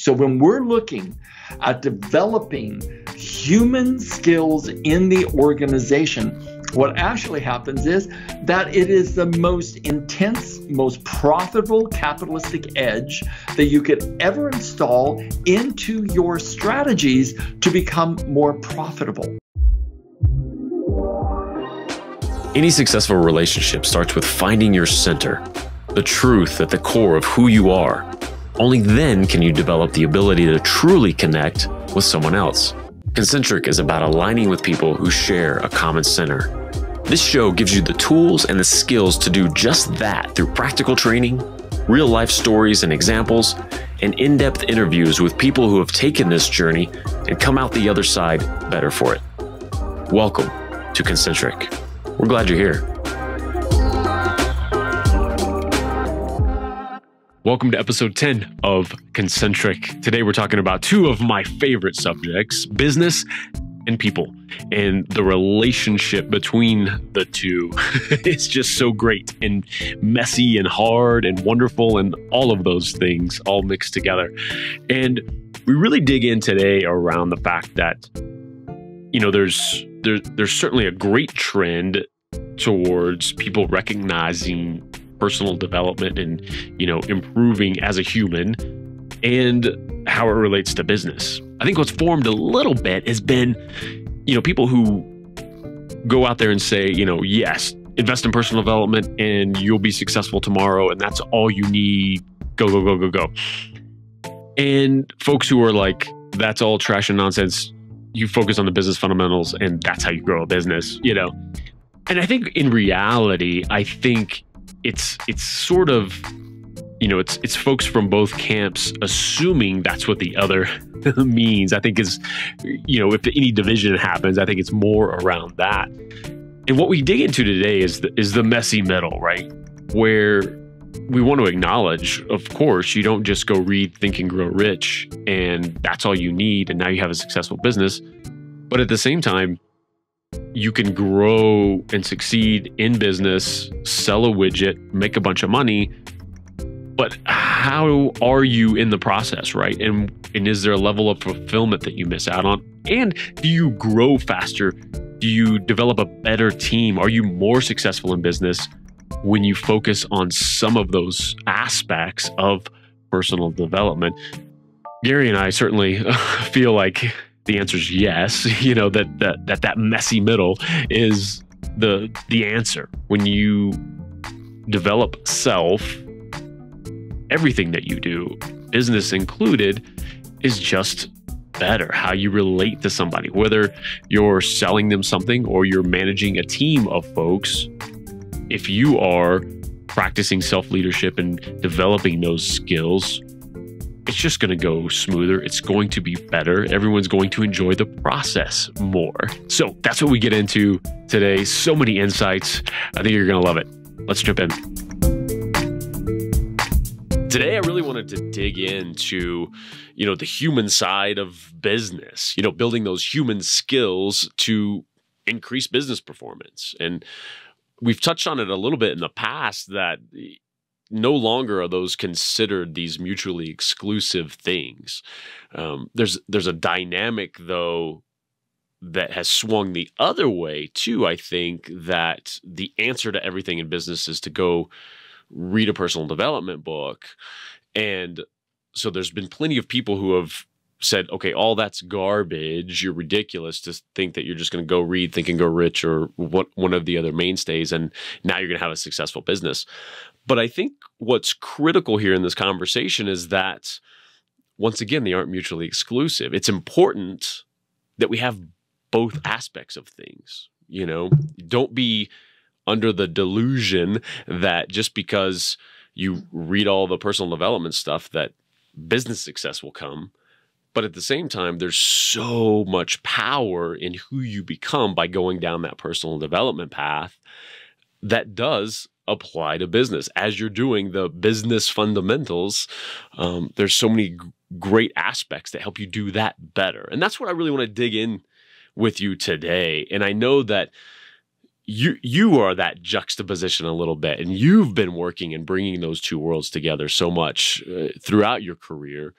So when we're looking at developing human skills in the organization, what actually happens is that it is the most intense, most profitable capitalistic edge that you could ever install into your strategies to become more profitable. Any successful relationship starts with finding your center, the truth at the core of who you are. Only then can you develop the ability to truly connect with someone else. Concentric is about aligning with people who share a common center. This show gives you the tools and the skills to do just that through practical training, real-life stories and examples, and in-depth interviews with people who have taken this journey and come out the other side better for it. Welcome to Concentric. We're glad you're here. Welcome to episode 10 of Concentric. Today we're talking about two of my favorite subjects, business and people. And the relationship between the two is just so great and messy and hard and wonderful and all of those things all mixed together. And we really dig in today around the fact that, you know, there's certainly a great trend towards people recognizing personal development and, you know, improving as a human and how it relates to business. I think what's formed a little bit has been, you know, people who go out there and say, you know, yes, invest in personal development and you'll be successful tomorrow and that's all you need. Go, go, go, go, go. And folks who are like, that's all trash and nonsense. You focus on the business fundamentals and that's how you grow a business, you know. And I think in reality, I think it's sort of, you know, it's folks from both camps assuming that's what the other means. I think is, you know, if any division happens, I think it's more around that. And what we dig into today is the messy middle, right? Where we want to acknowledge, of course, you don't just go read Think and Grow Rich and that's all you need and now you have a successful business. But at the same time, you can grow and succeed in business, sell a widget, make a bunch of money. But how are you in the process, right? And is there a level of fulfillment that you miss out on? And do you grow faster? Do you develop a better team? Are you more successful in business when you focus on some of those aspects of personal development? Gary and I certainly feel like the answer is yes. You know, that messy middle is the answer. When you develop self, everything that you do, business included, is just better. How you relate to somebody, whether you're selling them something or you're managing a team of folks, if you are practicing self-leadership and developing those skills, it's just going to go smoother. It's going to be better. Everyone's going to enjoy the process more. So that's what we get into today. So many insights. I think you're going to love it. Let's jump in. Today, I really wanted to dig into, you know, the human side of business, you know, building those human skills to increase business performance. And we've touched on it a little bit in the past that no longer are those considered these mutually exclusive things. There's a dynamic, though, that has swung the other way, too. I think that the answer to everything in business is to go read a personal development book. And so there's been plenty of people who have said, okay, all that's garbage. You're ridiculous to think that you're just going to go read Think and Grow Rich or one of the other mainstays, and now you're going to have a successful business. But I think what's critical here in this conversation is that, once again, they aren't mutually exclusive. It's important that we have both aspects of things. You know, don't be under the delusion that just because you read all the personal development stuff that business success will come. But at the same time, there's so much power in who you become by going down that personal development path that does apply to business. As you're doing the business fundamentals, there's so many great aspects that help you do that better. And that's what I really want to dig in with you today. And I know that you are that juxtaposition a little bit, and you've been working and bringing those two worlds together so much throughout your career.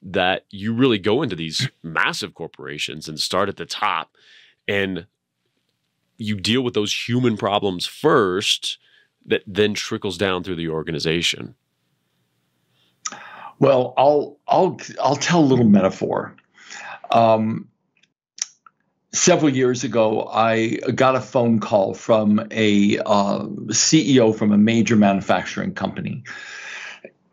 that you really go into these massive corporations and start at the top, and you deal with those human problems first that then trickles down through the organization. Well, I'll tell a little metaphor. Several years ago, I got a phone call from a CEO from a major manufacturing company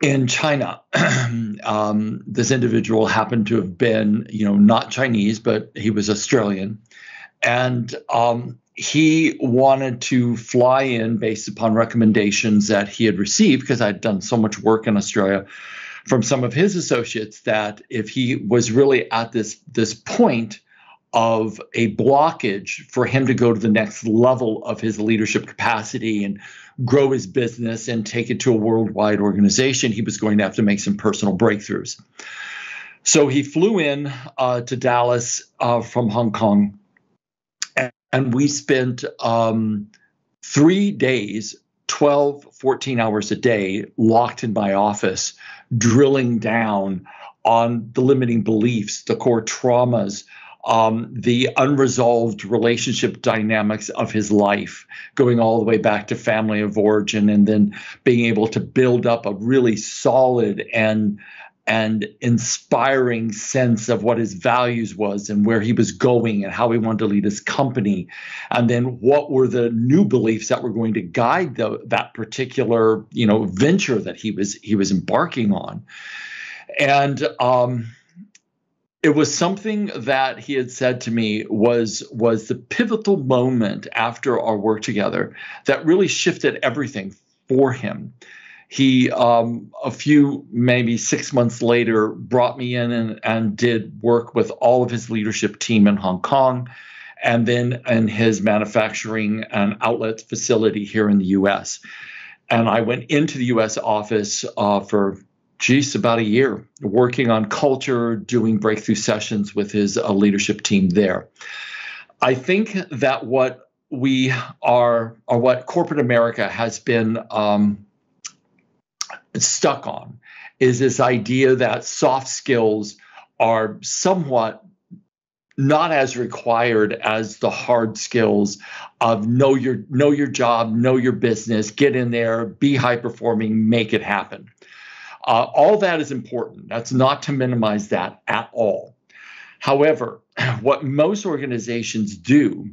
in China. This individual happened to have been, not Chinese, but he was Australian, and he wanted to fly in based upon recommendations that he had received, because I'd done so much work in Australia from some of his associates, that if he was really at this point of a blockage for him to go to the next level of his leadership capacity and grow his business and take it to a worldwide organization, he was going to have to make some personal breakthroughs. So he flew in to Dallas from Hong Kong, and we spent 3 days, 12, 14 hours a day, locked in my office, drilling down on the limiting beliefs, the core traumas, the unresolved relationship dynamics of his life, going all the way back to family of origin, and then being able to build up a really solid and inspiring sense of what his values was and where he was going and how he wanted to lead his company. And then what were the new beliefs that were going to guide that particular, venture that he was embarking on. And it was something that he had said to me was the pivotal moment after our work together that really shifted everything for him. He, a few, maybe 6 months later, brought me in and did work with all of his leadership team in Hong Kong, and then in his manufacturing and outlet facility here in the U.S. And I went into the U.S. office for about a year, working on culture, doing breakthrough sessions with his leadership team there. I think that what we are, or what corporate America has been stuck on, is this idea that soft skills are somewhat not as required as the hard skills of know your job, know your business, get in there, be high performing, make it happen. All that is important. That's not to minimize that at all. However, what most organizations do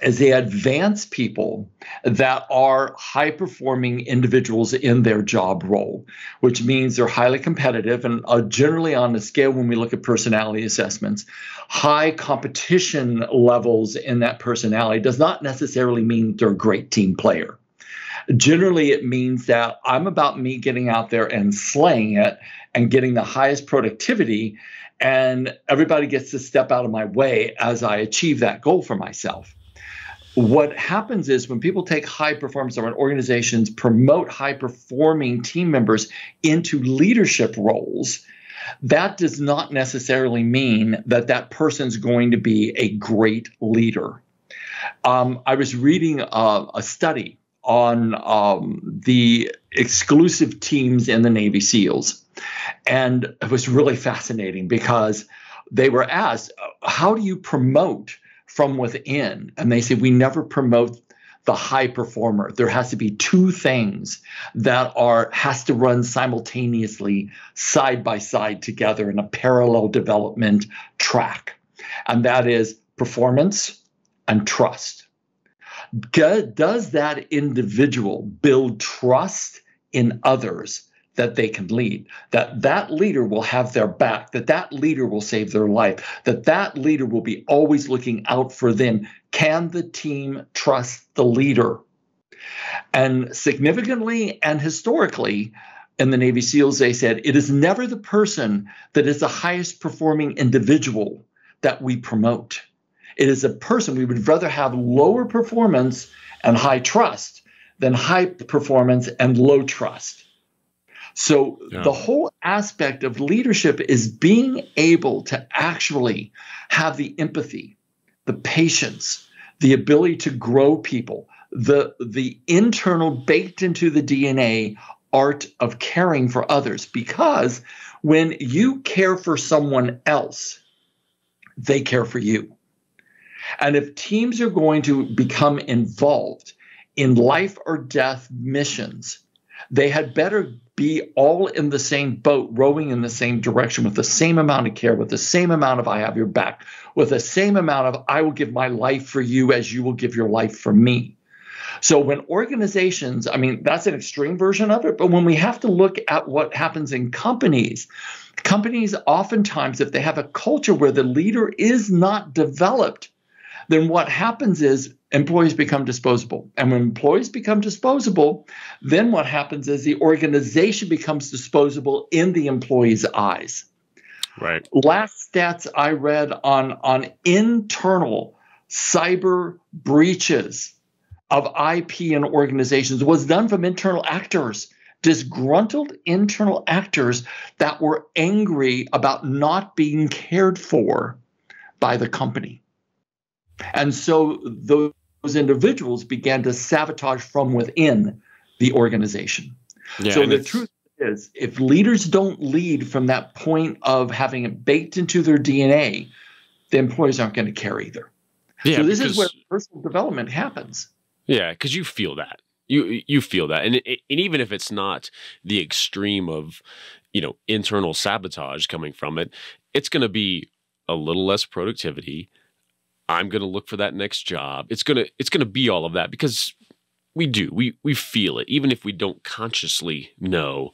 is they advance people that are high-performing individuals in their job role, which means they're highly competitive, and generally on the scale, when we look at personality assessments, high competition levels in that personality does not necessarily mean they're a great team player. Generally, it means that I'm about me getting out there and slaying it and getting the highest productivity, and everybody gets to step out of my way as I achieve that goal for myself. What happens is when people take high performance, or when organizations promote high performing team members into leadership roles, that does not necessarily mean that that person's going to be a great leader. I was reading a study on the exclusive teams in the Navy SEALs, and it was really fascinating because they were asked, how do you promote from within? And they say, we never promote the high performer. There has to be two things that has to run simultaneously, side by side together in a parallel development track. And that is performance and trust. Does that individual build trust in others that they can lead, that leader will have their back, that leader will save their life, that leader will be always looking out for them? Can the team trust the leader? And significantly and historically, in the Navy SEALs, they said, it is never the person that is the highest performing individual that we promote. It is a person. We would rather have lower performance and high trust than high performance and low trust. So the whole aspect of leadership is being able to actually have the empathy, the patience, the ability to grow people, the internal baked into the DNA art of caring for others. Because When you care for someone else, they care for you. And if teams are going to become involved in life or death missions, they had better be all in the same boat, rowing in the same direction, with the same amount of care, with the same amount of I have your back, with the same amount of I will give my life for you as you will give your life for me. So when organizations, I mean, that's an extreme version of it, but when we have to look at what happens in companies oftentimes, if they have a culture where the leader is not developed, then what happens is employees become disposable. And when employees become disposable, then what happens is the organization becomes disposable in the employee's eyes. Right. Last stats I read on internal cyber breaches of IP in organizations was done from internal actors, disgruntled internal actors that were angry about not being cared for by the company. And so those individuals began to sabotage from within the organization. Yeah, so the truth is, if leaders don't lead from that point of having it baked into their DNA, the employees aren't going to care either. Yeah, so this is where personal development happens. Yeah, because you feel that. You feel that. And even if it's not the extreme of, internal sabotage coming from it, it's going to be a little less productivity. I'm going to look for that next job. It's going to be all of that because we feel it. Even if we don't consciously know,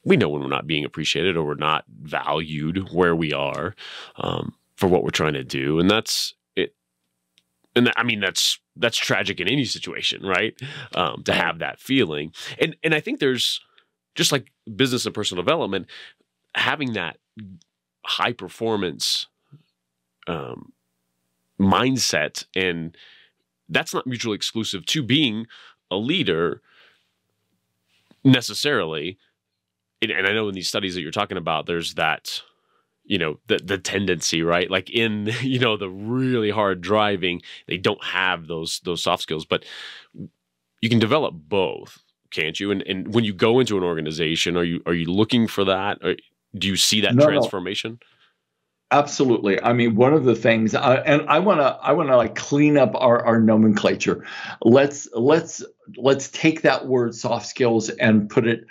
we know when we're not being appreciated or we're not valued where we are for what we're trying to do. And that's it. And I mean, that's tragic in any situation, right? To have that feeling. And I think there's, just like business and personal development, having that high performance mindset, and that's not mutually exclusive to being a leader necessarily. And I know in these studies that you're talking about, there's that, the tendency, right? Like in, the really hard driving, they don't have those soft skills, but you can develop both, can't you? And when you go into an organization, are you looking for that? Or do you see that transformation? No. Absolutely. I mean, one of the things, and I want to like clean up our nomenclature. Let's take that word soft skills and put it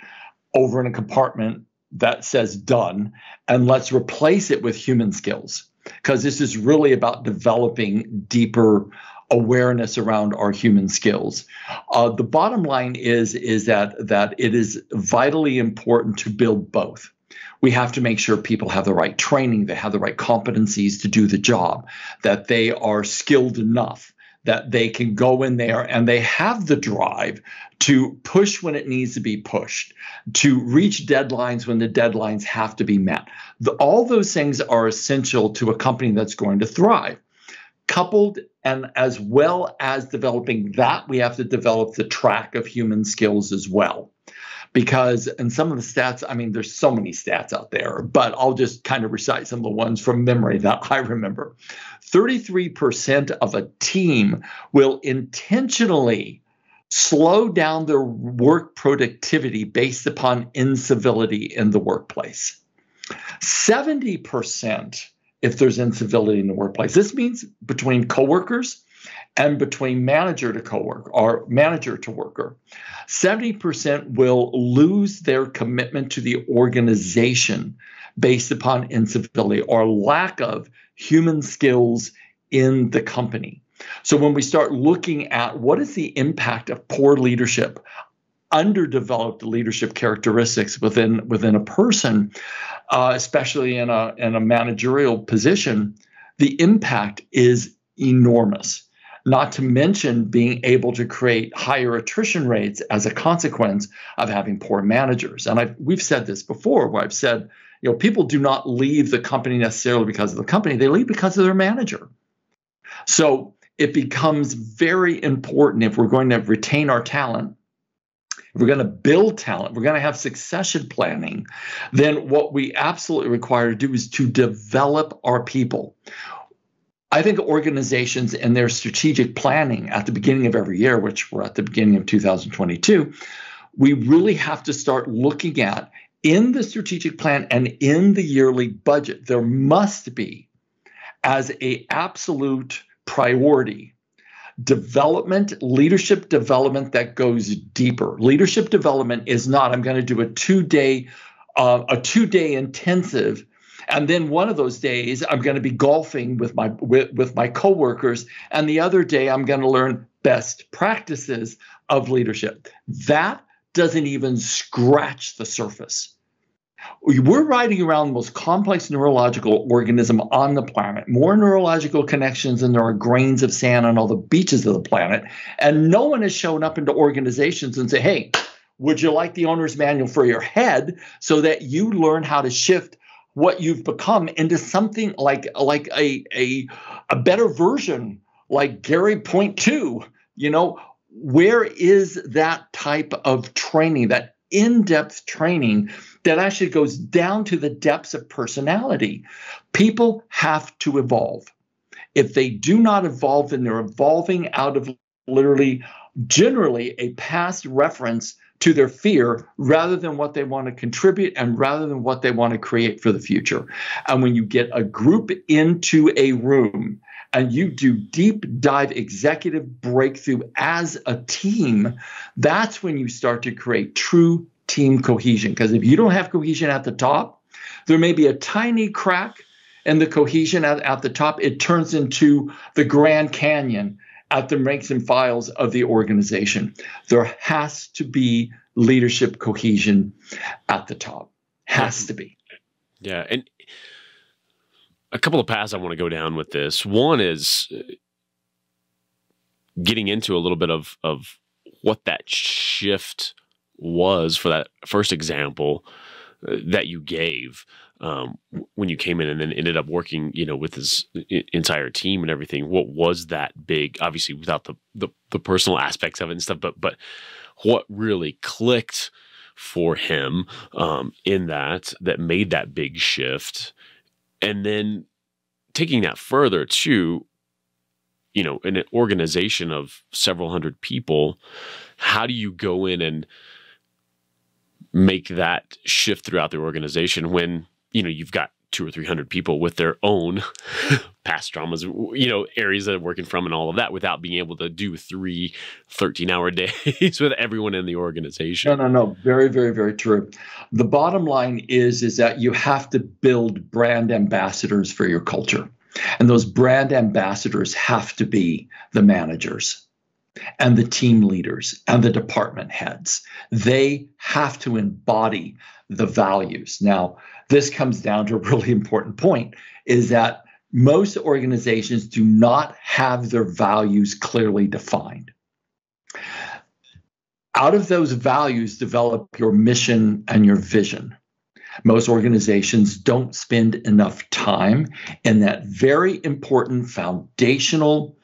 over in a compartment that says done, and let's replace it with human skills, because this is really about developing deeper awareness around our human skills. The bottom line is that it is vitally important to build both. We have to make sure people have the right training, they have the right competencies to do the job, that they are skilled enough, that they can go in there and they have the drive to push when it needs to be pushed, to reach deadlines when the deadlines have to be met. All those things are essential to a company that's going to thrive. Coupled and as well as developing that, we have to develop the track of human skills as well. Because in some of the stats, I mean, there's so many stats out there, but I'll just kind of recite some of the ones from memory that I remember. 33% of a team will intentionally slow down their work productivity based upon incivility in the workplace. 70%, if there's incivility in the workplace. This means between coworkers and between manager to coworker or manager to worker. 70% will lose their commitment to the organization based upon incivility or lack of human skills in the company. So when we start looking at what is the impact of poor leadership, underdeveloped leadership characteristics within a person, especially in a managerial position, the impact is enormous. Not to mention being able to create higher attrition rates as a consequence of having poor managers. And we've said this before, where I've said, people do not leave the company necessarily because of the company, they leave because of their manager. So it becomes very important, if we're going to retain our talent, if we're going to build talent, we're going to have succession planning, then what we absolutely require to do is to develop our people. I think organizations in their strategic planning at the beginning of every year, which we're at the beginning of 2022, we really have to start looking at in the strategic plan and in the yearly budget, there must be, as an absolute priority, leadership development that goes deeper. Leadership development is not, I'm going to do a two-day intensive, and then one of those days I'm going to be golfing with my coworkers, and the other day I'm going to learn best practices of leadership. That doesn't even scratch the surface. We're riding around the most complex neurological organism on the planet, more neurological connections than there are grains of sand on all the beaches of the planet. And no one has shown up into organizations and say, hey, would you like the owner's manual for your head so that you learn how to shift what you've become into something like a better version, like Gary Point 2? Where is that type of training, that in-depth training that actually goes down to the depths of personality? People have to evolve. If they do not evolve, then they're evolving out of generally a past reference to their fear rather than what they want to contribute and rather than what they want to create for the future. And when you get a group into a room and you do deep dive executive breakthrough as a team, that's when you start to create true team cohesion. Because if you don't have cohesion at the top, there may be a tiny crack in the cohesion at the top. It turns into the Grand Canyon at the ranks and files of the organization. There has to be leadership cohesion at the top. Has to be. Yeah. And a couple of paths I want to go down with this. One is getting into a little bit of what that shift was for that first example that you gave when you came in and then ended up working, with his entire team and everything. What was that big, obviously without the personal aspects of it and stuff, but what really clicked for him in that made that big shift? And then taking that further to, in an organization of several hundred people, how do you go in and make that shift throughout the organization when, you've got 200 or 300 people with their own past traumas, areas that they're working from and all of that, without being able to do 3 13-hour days with everyone in the organization? No. Very, very, very true. The bottom line is that you have to build brand ambassadors for your culture. And those brand ambassadors have to be the managers and the team leaders and the department heads. They have to embody the values. Now, this comes down to a really important point, is that most organizations do not have their values clearly defined. Out of those values, develop your mission and your vision. Most organizations don't spend enough time in that very important foundational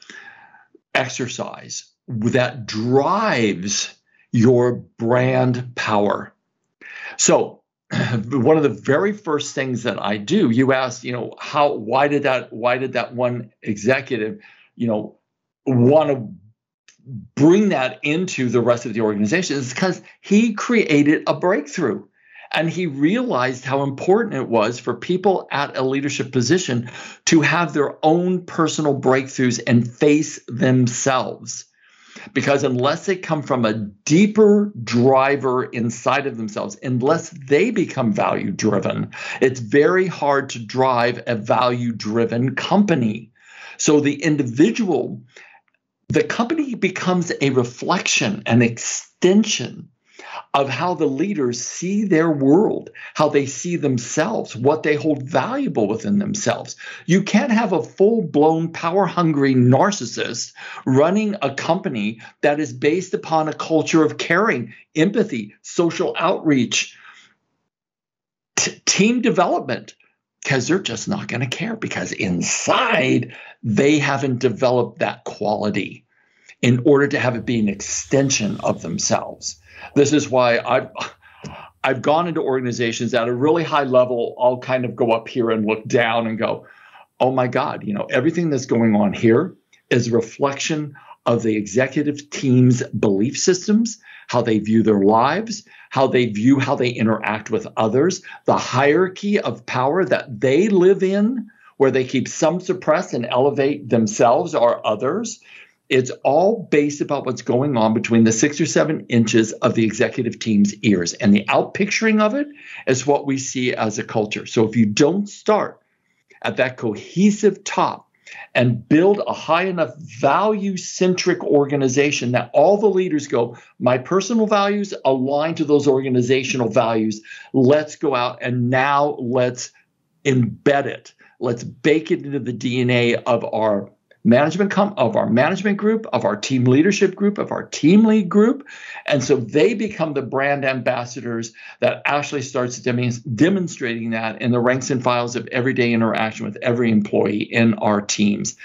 exercise that drives your brand power. So one of the very first things that I do, you asked, why did that one executive, want to bring that into the rest of the organization? It's because he created a breakthrough. And he realized how important it was for people at a leadership position to have their own personal breakthroughs and face themselves. Because unless they come from a deeper driver inside of themselves, unless they become value-driven, it's very hard to drive a value-driven company. So the company becomes a reflection, an extension of how the leaders see their world, how they see themselves, what they hold valuable within themselves. You can't have a full-blown, power-hungry narcissist running a company that is based upon a culture of caring, empathy, social outreach, team development, because they're just not going to care, because inside they haven't developed that quality in order to have it be an extension of themselves. This is why I've gone into organizations at a really high level. I'll kind of go up here and look down and go, oh my God, everything that's going on here is a reflection of the executive team's belief systems, how they view their lives, how they interact with others, the hierarchy of power that they live in, where they keep some suppressed and elevate themselves or others. It's all based about what's going on between the 6 or 7 inches of the executive team's ears. And the outpicturing of it is what we see as a culture. So if you don't start at that cohesive top and build a high enough value-centric organization that all the leaders go, my personal values align to those organizational values. Let's go out and now let's embed it. Let's bake it into the DNA of our management group, of our team leadership group, of our team lead group. And so they become the brand ambassadors that actually starts demonstrating that in the ranks and files of everyday interaction with every employee in our teams.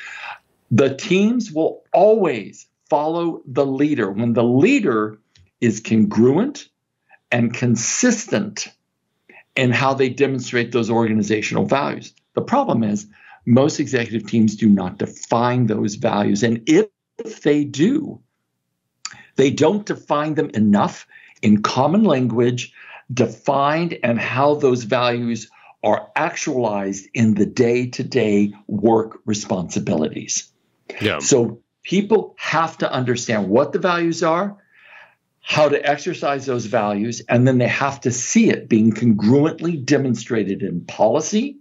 The teams will always follow the leader when the leader is congruent and consistent in how they demonstrate those organizational values. The problem is, most executive teams do not define those values. And if they do, they don't define them enough in common language, defined, and how those values are actualized in the day-to-day work responsibilities. Yeah. So people have to understand what the values are, how to exercise those values, and then they have to see it being congruently demonstrated in policy,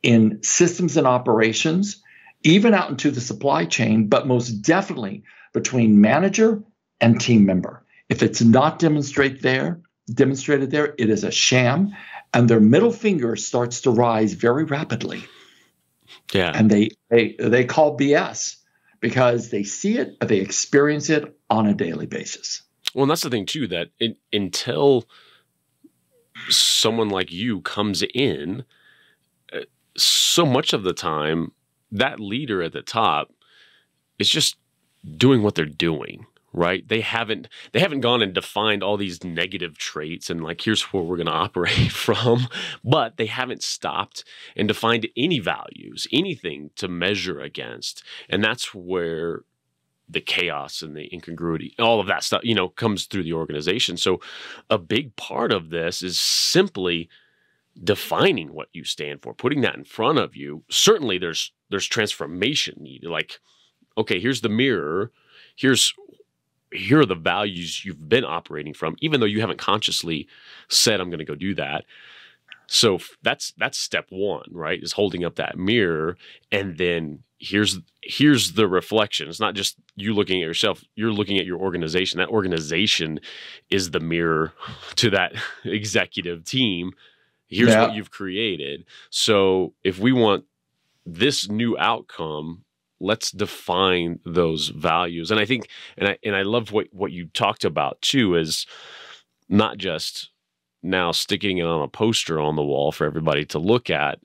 in systems and operations, even out into the supply chain, but most definitely between manager and team member. If it's not demonstrated there, it is a sham, and their middle finger starts to rise very rapidly. Yeah. And they call BS because they see it, they experience it on a daily basis. Well, and that's the thing too, that until someone like you comes in, so much of the time, that leader at the top is just doing what they're doing, right? They haven't gone and defined all these negative traits and like, here's where we're going to operate from, but they haven't stopped and defined any values, anything to measure against. And that's where the chaos and the incongruity, all of that stuff, comes through the organization. So a big part of this is simply defining what you stand for, putting that in front of you. Certainly there's transformation needed. Like, okay, here's the mirror. Here are the values you've been operating from, even though you haven't consciously said, I'm going to go do that. So that's step one, right? Is holding up that mirror. And then here's the reflection. It's not just you looking at yourself, you're looking at your organization. That organization is the mirror to that executive team. Here's what you've created. So if we want this new outcome, let's define those values. And I think, and I love what you talked about too, is not just now sticking it on a poster on the wall for everybody to look at,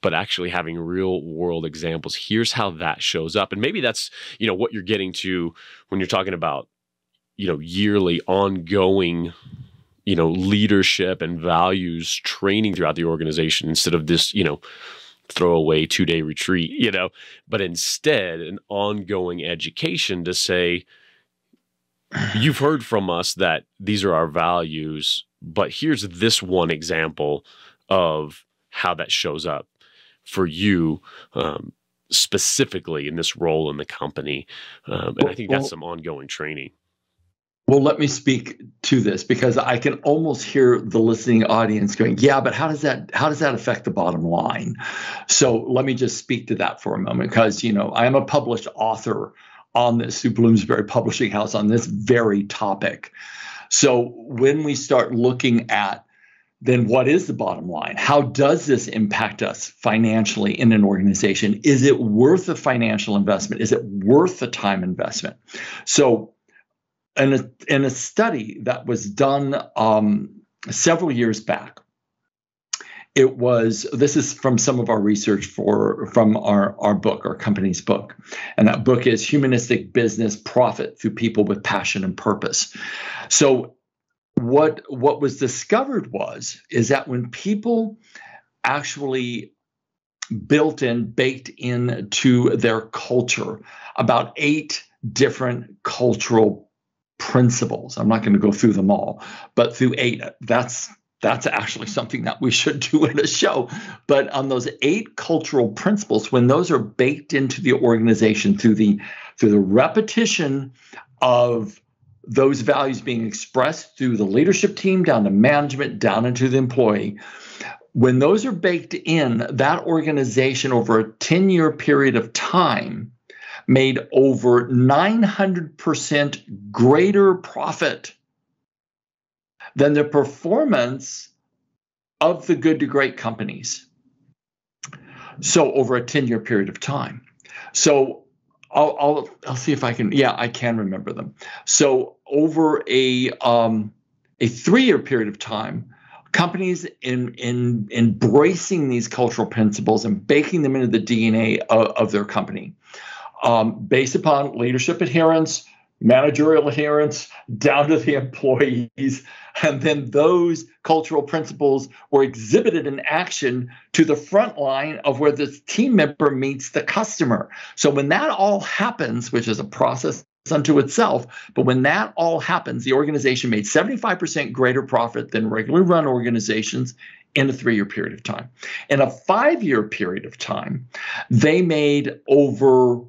but actually having real world examples. Here's how that shows up. And maybe that's, what you're getting to when you're talking about, yearly ongoing leadership and values training throughout the organization instead of this, throwaway 2-day retreat, but instead an ongoing education to say, you've heard from us that these are our values, but here's this one example of how that shows up for you specifically in this role in the company. And I think that's some ongoing training. Well, let me speak to this because I can almost hear the listening audience going, yeah, but how does that affect the bottom line? So let me just speak to that for a moment because, I am a published author on this through Bloomsbury Publishing House on this very topic. So when we start looking at then what is the bottom line? How does this impact us financially in an organization? Is it worth the financial investment? Is it worth the time investment? So in a study that was done several years back, this is from some of our research from our book, our company's book. And that book is Humanistic Business Profit Through People with Passion and Purpose. So what was discovered is that when people actually baked into their culture about 8 different cultural principles. I'm not going to go through them all, but through 8. That's actually something that we should do in a show. But on those 8 cultural principles, when those are baked into the organization through the repetition of those values being expressed through the leadership team, down to management, down into the employee, when those are baked in, that organization over a 10-year period of time made over 900% greater profit than the performance of the good to great companies. So over a 10-year period of time. So I'll see if I can. Yeah, I can remember them. So over a 3-year period of time, companies in embracing these cultural principles and baking them into the DNA of their company, based upon leadership adherence, managerial adherence, down to the employees, and then those cultural principles were exhibited in action to the front line of where the team member meets the customer. So when that all happens, which is a process unto itself, but when that all happens, the organization made 75% greater profit than regularly run organizations in a 3-year period of time. In a 5-year period of time, they made over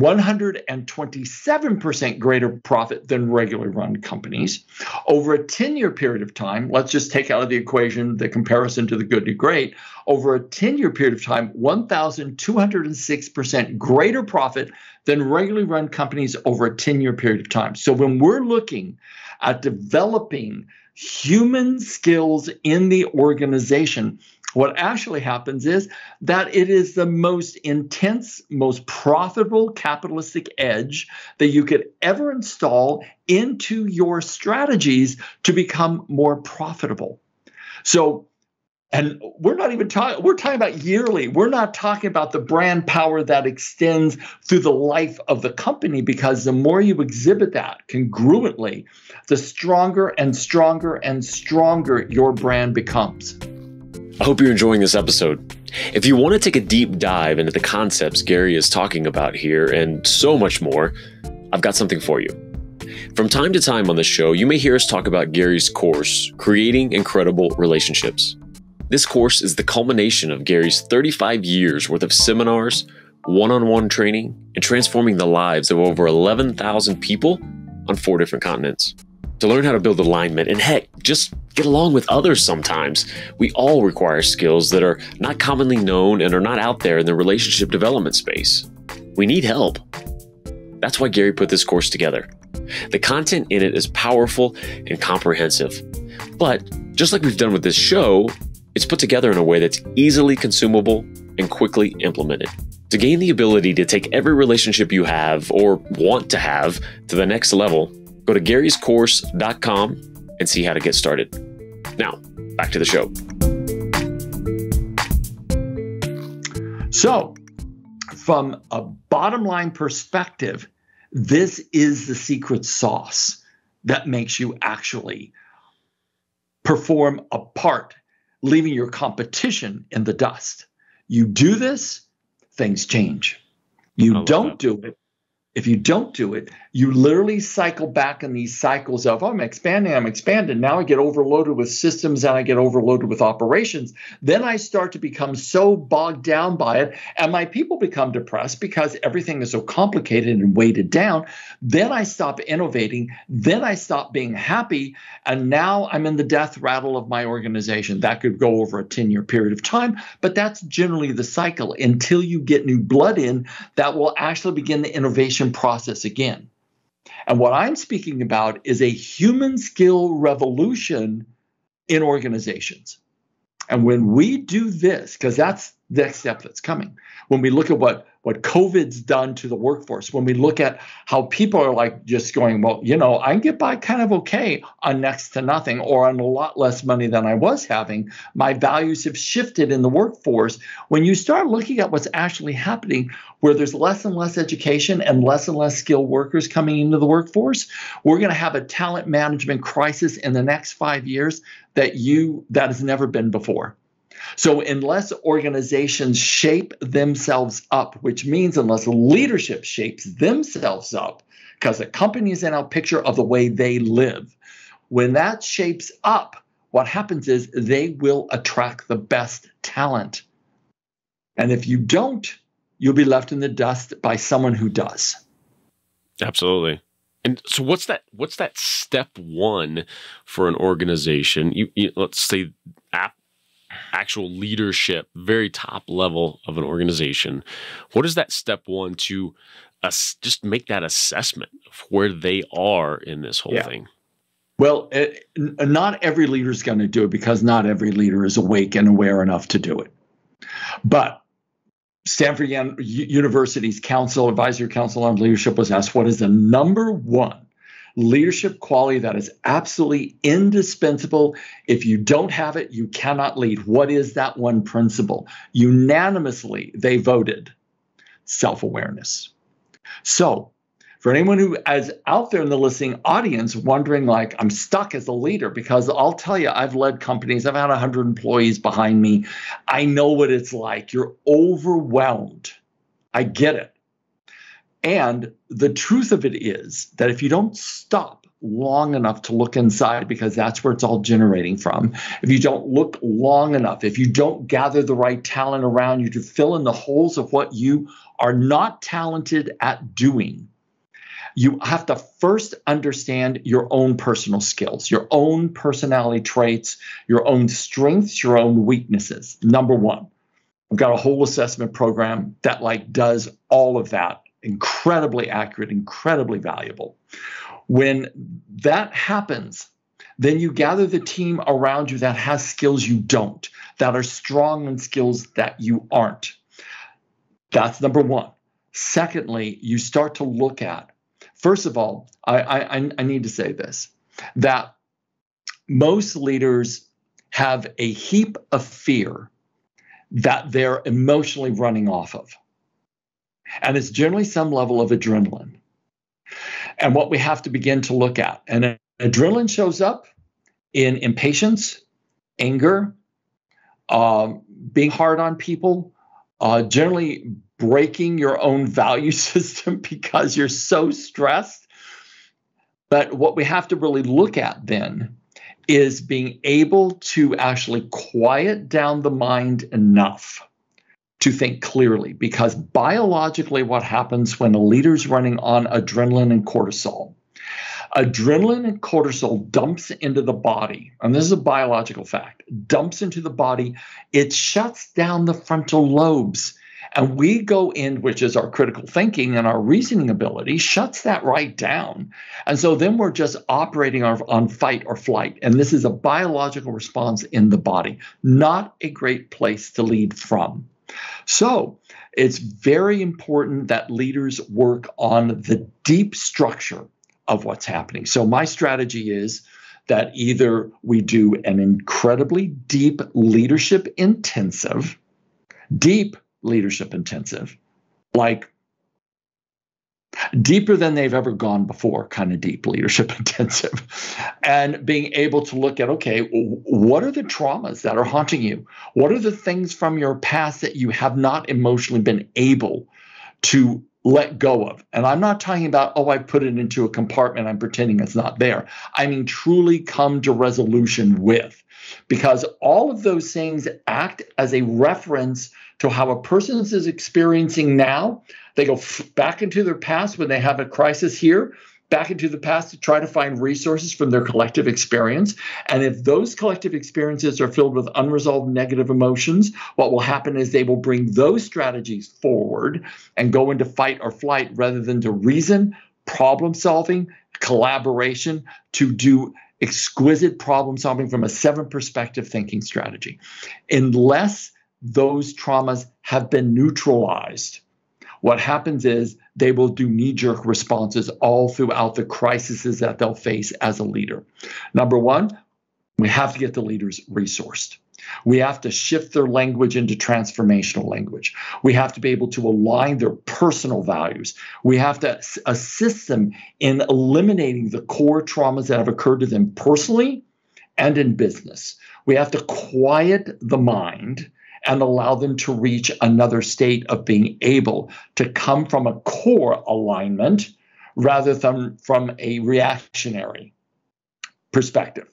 127% greater profit than regularly run companies. Over a 10-year period of time, let's just take out of the equation the comparison to the good to great. Over a 10-year period of time, 1,206% greater profit than regularly run companies over a 10-year period of time. So when we're looking at developing human skills in the organization, what actually happens is that it is the most intense, most profitable capitalistic edge that you could ever install into your strategies to become more profitable. So, and we're not even talking, we're talking about yearly. We're not talking about the brand power that extends through the life of the company, because the more you exhibit that congruently, the stronger and stronger and stronger your brand becomes. I hope you're enjoying this episode. If you want to take a deep dive into the concepts Gary is talking about here and so much more, I've got something for you. From time to time on the show, you may hear us talk about Gary's course, Creating Incredible Relationships. This course is the culmination of Gary's 35 years worth of seminars, one-on-one training, and transforming the lives of over 11,000 people on 4 different continents. To learn how to build alignment and heck, just get along with others sometimes, we all require skills that are not commonly known and are not out there in the relationship development space. We need help. That's why Gary put this course together. The content in it is powerful and comprehensive. But just like we've done with this show, it's put together in a way that's easily consumable and quickly implemented. To gain the ability to take every relationship you have or want to have to the next level, go to garyscourse.com and see how to get started. Now, back to the show. So, from a bottom line perspective, this is the secret sauce that makes you actually perform a part, leaving your competition in the dust. You do this, things change. You don't do it. If you don't do it, you literally cycle back in these cycles of, oh, I'm expanding. Now I get overloaded with systems and I get overloaded with operations. Then I start to become so bogged down by it, and my people become depressed because everything is so complicated and weighted down. Then I stop innovating. Then I stop being happy. And now I'm in the death rattle of my organization. That could go over a 10-year period of time, but that's generally the cycle until you get new blood in that will actually begin the innovation process again. And what I'm speaking about is a human skill revolution in organizations. And when we do this, because that's the next step that's coming, when we look at what COVID's done to the workforce, when we look at how people are like just going, well, you know, I can get by kind of okay on next to nothing or on a lot less money than I was having. My values have shifted in the workforce. When you start looking at what's actually happening, where there's less and less education and less skilled workers coming into the workforce, we're going to have a talent management crisis in the next 5 years that has never been before. So unless organizations shape themselves up, which means unless leadership shapes themselves up because a company is in a picture of the way they live. When that shapes up, what happens is they will attract the best talent. And if you don't, you'll be left in the dust by someone who does. Absolutely. And so what's that step one for an organization? You let's say actual leadership, very top level of an organization. What is that step one to just make that assessment of where they are in this whole thing? Well, not every leader is going to do it because not every leader is awake and aware enough to do it. But Stanford University's Advisory Council on Leadership was asked, what is the number one leadership quality that is absolutely indispensable? If you don't have it, you cannot lead. What is that one principle? Unanimously, they voted self-awareness. So for anyone who is out there in the listening audience wondering, like, I'm stuck as a leader, because I'll tell you, I've led companies. I've had 100 employees behind me. I know what it's like. You're overwhelmed. I get it. And the truth of it is that if you don't stop long enough to look inside, because that's where it's all generating from, if you don't look long enough, if you don't gather the right talent around you to fill in the holes of what you are not talented at doing, you have to first understand your own personal skills, your own personality traits, your own strengths, your own weaknesses. Number one, I've got a whole assessment program that does all of that. Incredibly accurate, incredibly valuable. When that happens, then you gather the team around you that has skills you don't, that are strong in skills that you aren't. That's number one. Secondly, you start to look at, first of all, I need to say this, that most leaders have a heap of fear that they're emotionally running off of. And it's generally some level of adrenaline. And what we have to begin to look at, and adrenaline shows up in impatience, anger, being hard on people, generally breaking your own value system because you're so stressed. But what we have to really look at then is being able to actually quiet down the mind enough to think clearly, because biologically what happens when a leader's running on adrenaline and cortisol dumps into the body, and this is a biological fact, dumps into the body, it shuts down the frontal lobes. And we go in, which is our critical thinking and our reasoning ability, shuts that right down. And so then we're just operating on fight or flight. And this is a biological response in the body, not a great place to lead from. So it's very important that leaders work on the deep structure of what's happening. So my strategy is that either we do an incredibly deep leadership intensive, like deeper than they've ever gone before, kind of deep leadership intensive, and being able to look at, okay, what are the traumas that are haunting you? What are the things from your past that you have not emotionally been able to let go of? And I'm not talking about, oh, I put it into a compartment, I'm pretending it's not there. I mean, truly come to resolution with, because all of those things act as a reference to how a person is experiencing now. They go back into their past when they have a crisis here, back into the past to try to find resources from their collective experience. And if those collective experiences are filled with unresolved negative emotions, what will happen is they will bring those strategies forward and go into fight or flight rather than to reason, problem solving, collaboration, to do exquisite problem solving from a 7 perspective thinking strategy. Unless those traumas have been neutralized, what happens is they will do knee-jerk responses all throughout the crises that they'll face as a leader. Number one, we have to get the leaders resourced. We have to shift their language into transformational language. We have to be able to align their personal values. We have to assist them in eliminating the core traumas that have occurred to them personally and in business. We have to quiet the mind and allow them to reach another state of being able to come from a core alignment rather than from a reactionary perspective.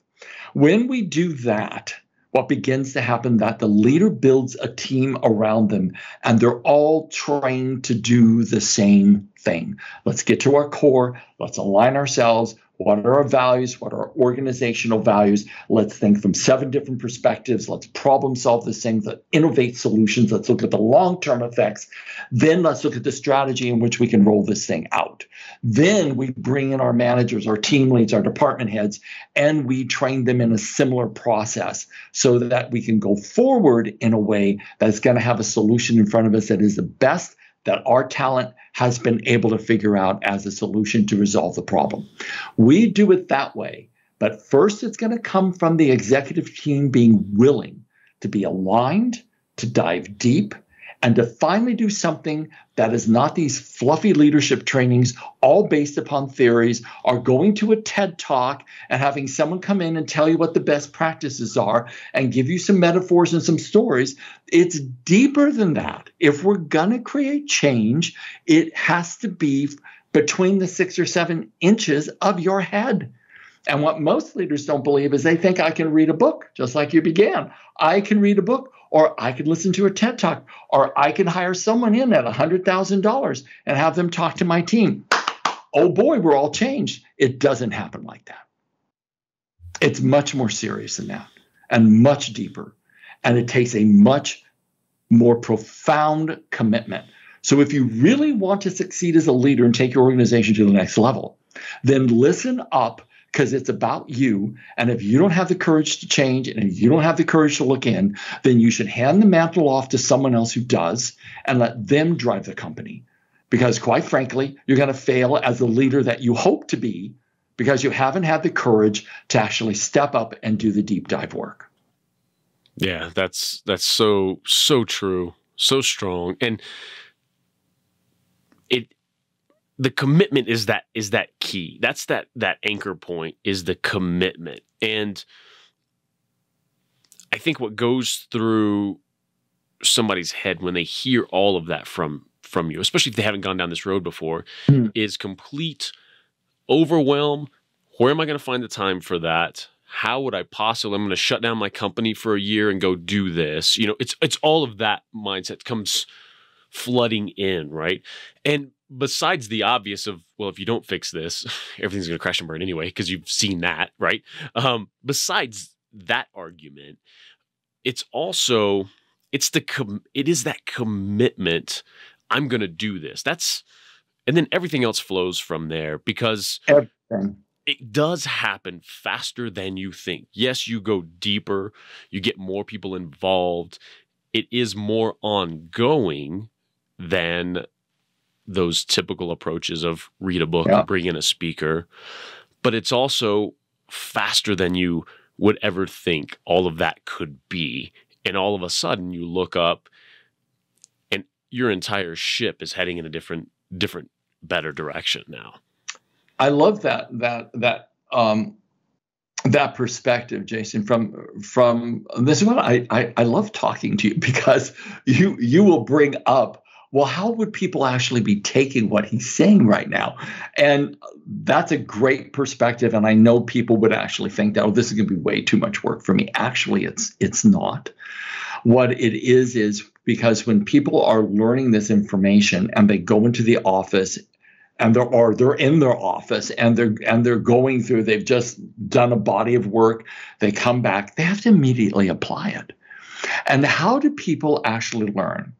When we do that, what begins to happen that the leader builds a team around them, and they're all trained to do the same thing. Let's get to our core. Let's align ourselves. What are our values? What are our organizational values? Let's think from 7 different perspectives. Let's problem solve this thing. Let's innovate solutions. Let's look at the long-term effects. Then let's look at the strategy in which we can roll this thing out. Then we bring in our managers, our team leads, our department heads, and we train them in a similar process so that we can go forward in a way that's going to have a solution in front of us that is the best that our talent has been able to figure out as a solution to resolve the problem. We do it that way, but first it's going to come from the executive team being willing to be aligned, to dive deep, and to finally do something that is not these fluffy leadership trainings, all based upon theories, or going to a TED Talk and having someone come in and tell you what the best practices are and give you some metaphors and some stories. It's deeper than that. If we're going to create change, it has to be between the 6 or 7 inches of your head. And what most leaders don't believe is they think I can read a book, just like you began. I can read a book, or I can listen to a TED Talk, or I can hire someone in at $100,000 and have them talk to my team. Oh boy, we're all changed. It doesn't happen like that. It's much more serious than that and much deeper. And it takes a much more profound commitment. So if you really want to succeed as a leader and take your organization to the next level, then listen up, because it's about you. And if you don't have the courage to change, and if you don't have the courage to look in, then you should hand the mantle off to someone else who does and let them drive the company. Because quite frankly, you're going to fail as the leader that you hope to be because you haven't had the courage to actually step up and do the deep dive work. Yeah, that's so true, so strong. And the commitment is that key. That's that anchor point, is the commitment. And I think what goes through somebody's head when they hear all of that from you, especially if they haven't gone down this road before, is complete overwhelm. Where am I going to find the time for that? How would I possibly? I'm going to shut down my company for a year and go do this. You know, it's all of that mindset comes flooding in, right? And besides the obvious of, well, if you don't fix this, everything's going to crash and burn anyway, because you've seen that, right? Besides that argument, it is that commitment. I'm going to do this. And then everything else flows from there, because Everything. It does happen faster than you think. Yes, you go deeper, you get more people involved. It is more ongoing than those typical approaches of read a book, and bring in a speaker. But it's also faster than you would ever think all of that could be. And all of a sudden you look up and your entire ship is heading in a different, better direction now. I love that perspective, Jason. From this is what I love talking to you, because you will bring up, well, how would people actually be taking what he's saying right now? And that's a great perspective. And I know people would actually think that, oh, this is going to be way too much work for me. Actually, it's not. What it is because when people are learning this information and they go into the office, and they're in their office and they're going through, they've just done a body of work, they come back, they have to immediately apply it. And how do people actually learn?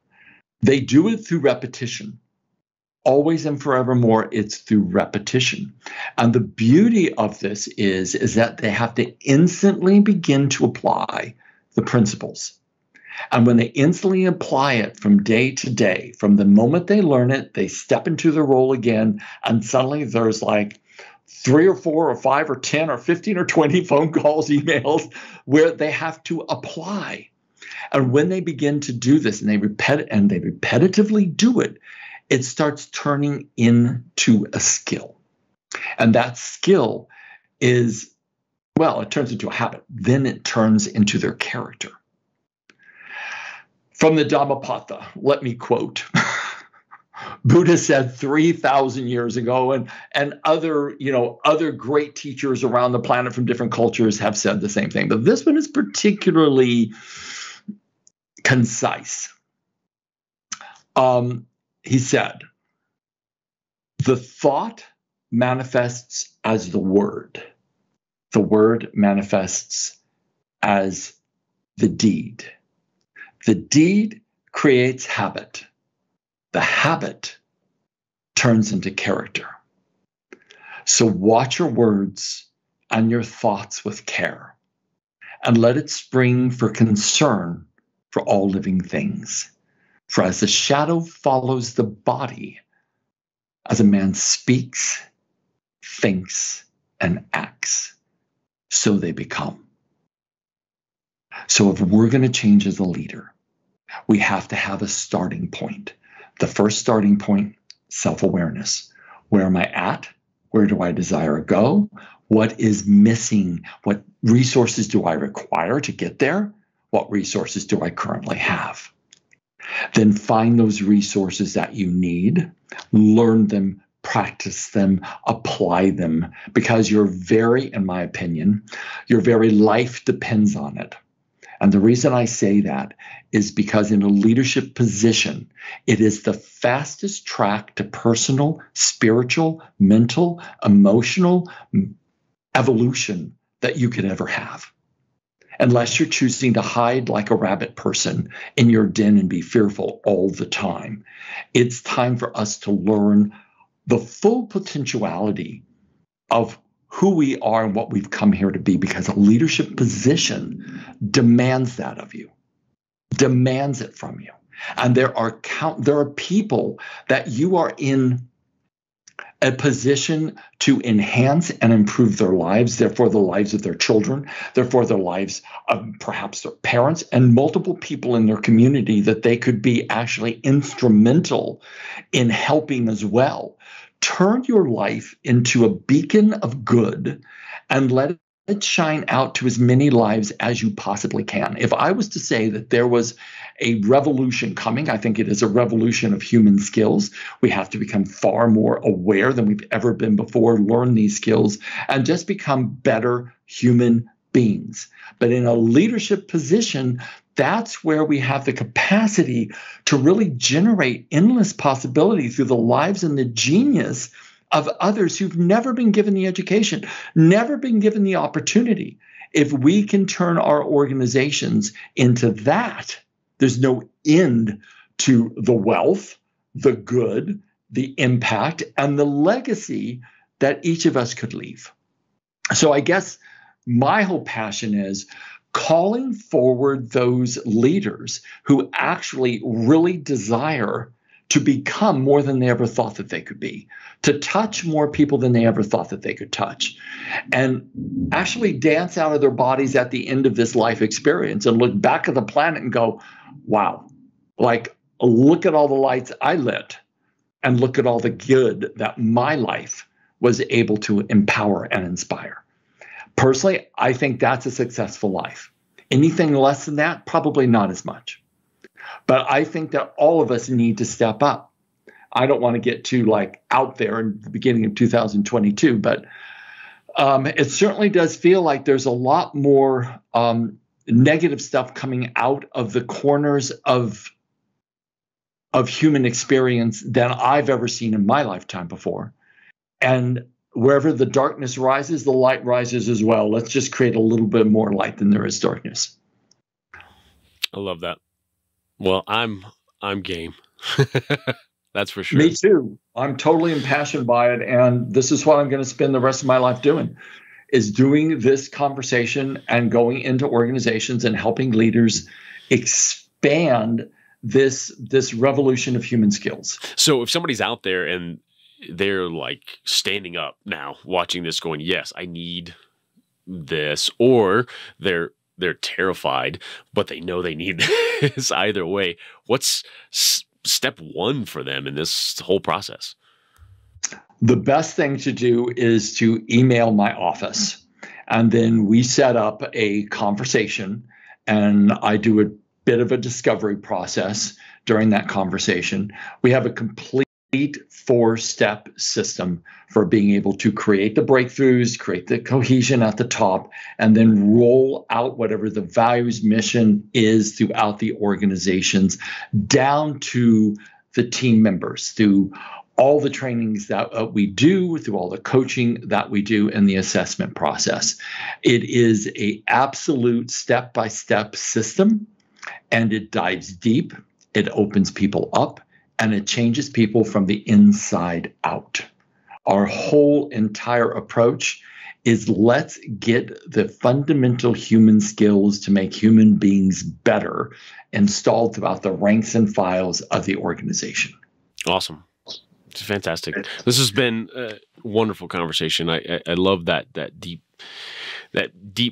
They do it through repetition. Always and forevermore, it's through repetition. And the beauty of this is that they have to instantly begin to apply the principles. And when they instantly apply it from day to day, from the moment they learn it, they step into the role again, and suddenly there's like 3 or 4 or 5 or 10 or 15 or 20 phone calls, emails, where they have to apply. And when they begin to do this and they repetitively do it, it starts turning into a skill. And that skill is, well, it turns into a habit. Then it turns into their character. From the Dhammapada, let me quote, Buddha said 3,000 years ago, and other great teachers around the planet from different cultures have said the same thing. But this one is particularly concise. He said, the thought manifests as the word. The word manifests as the deed. The deed creates habit. The habit turns into character. So watch your words and your thoughts with care, and let it spring for concern for all living things. For as the shadow follows the body, as a man speaks, thinks, and acts, so they become. So if we're going to change as a leader, we have to have a starting point. The first starting point, self-awareness. Where am I at? Where do I desire to go? What is missing? What resources do I require to get there? What resources do I currently have? Then find those resources that you need, learn them, practice them, apply them, because in my opinion, your very life depends on it. And the reason I say that is because in a leadership position, it is the fastest track to personal, spiritual, mental, emotional evolution that you could ever have. Unless you're choosing to hide like a rabbit person in your den and be fearful all the time. It's time for us to learn the full potentiality of who we are and what we've come here to be, because a leadership position demands that of you, demands it from you. And there are people that you are in a position to enhance and improve their lives, therefore the lives of their children, therefore the lives of perhaps their parents and multiple people in their community that they could be actually instrumental in helping as well. Turn your life into a beacon of good and let it shine out to as many lives as you possibly can. If I was to say that there was a revolution coming, I think it is a revolution of human skills. We have to become far more aware than we've ever been before, learn these skills, and just become better human beings. But in a leadership position, that's where we have the capacity to really generate endless possibility through the lives and the genius of others who've never been given the education, never been given the opportunity. If we can turn our organizations into that, there's no end to the wealth, the good, the impact, and the legacy that each of us could leave. So I guess my whole passion is calling forward those leaders who actually really desire to become more than they ever thought that they could be, to touch more people than they ever thought that they could touch, and actually dance out of their bodies at the end of this life experience and look back at the planet and go, wow, like look at all the lights I lit and look at all the good that my life was able to empower and inspire. Personally, I think that's a successful life. Anything less than that, probably not as much. But I think that all of us need to step up. I don't want to get too out there in the beginning of 2022, but it certainly does feel like there's a lot more negative stuff coming out of the corners of human experience than I've ever seen in my lifetime before. And wherever the darkness rises, the light rises as well. Let's just create a little bit more light than there is darkness. I love that. Well, I'm game. That's for sure. Me too. I'm totally impassioned by it. And this is what I'm going to spend the rest of my life doing, is doing this conversation and going into organizations and helping leaders expand this revolution of human skills. So if somebody's out there and they're standing up now watching this going, yes, I need this, or they're terrified, but they know they need this either way, what's step one for them in this whole process? The best thing to do is to email my office, and then we set up a conversation, and I do a bit of a discovery process during that conversation. We have a complete 4-step system for being able to create the breakthroughs, create the cohesion at the top, and then roll out whatever the values mission is throughout the organizations down to the team members, through all the trainings that we do, through all the coaching that we do in the assessment process. It is an absolute step-by-step system, and it dives deep, it opens people up, and it changes people from the inside out. Our whole entire approach is let's get the fundamental human skills to make human beings better installed throughout the ranks and files of the organization. Awesome. It's fantastic. This has been a wonderful conversation. I love that deep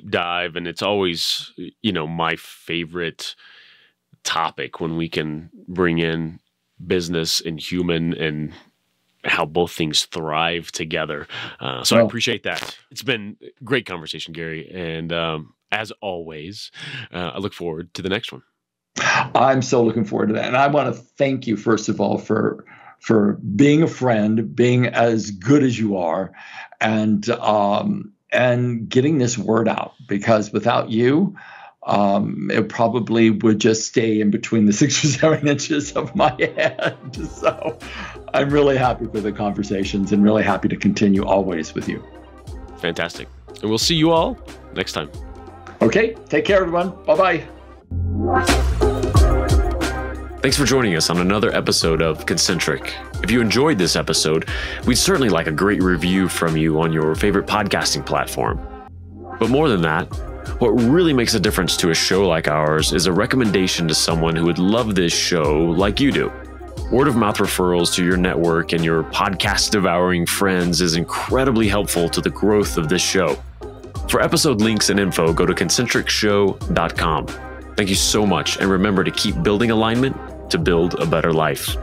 dive, and it's always, my favorite topic when we can bring in business and human and how both things thrive together. So I appreciate that. It's been a great conversation, Gary. And as always, I look forward to the next one. I'm so looking forward to that. And I want to thank you, first of all, for being a friend, being as good as you are, and getting this word out, because without you, it probably would just stay in between the 6 or 7 inches of my head. So I'm really happy for the conversations and really happy to continue always with you. Fantastic. And we'll see you all next time. Okay. Take care, everyone. Bye-bye. Thanks for joining us on another episode of Concentric. If you enjoyed this episode, we'd certainly like a great review from you on your favorite podcasting platform. But more than that, what really makes a difference to a show like ours is a recommendation to someone who would love this show like you do. Word of mouth referrals to your network and your podcast devouring friends is incredibly helpful to the growth of this show. For episode links and info, go to concentricshow.com. Thank you so much, and remember to keep building alignment to build a better life.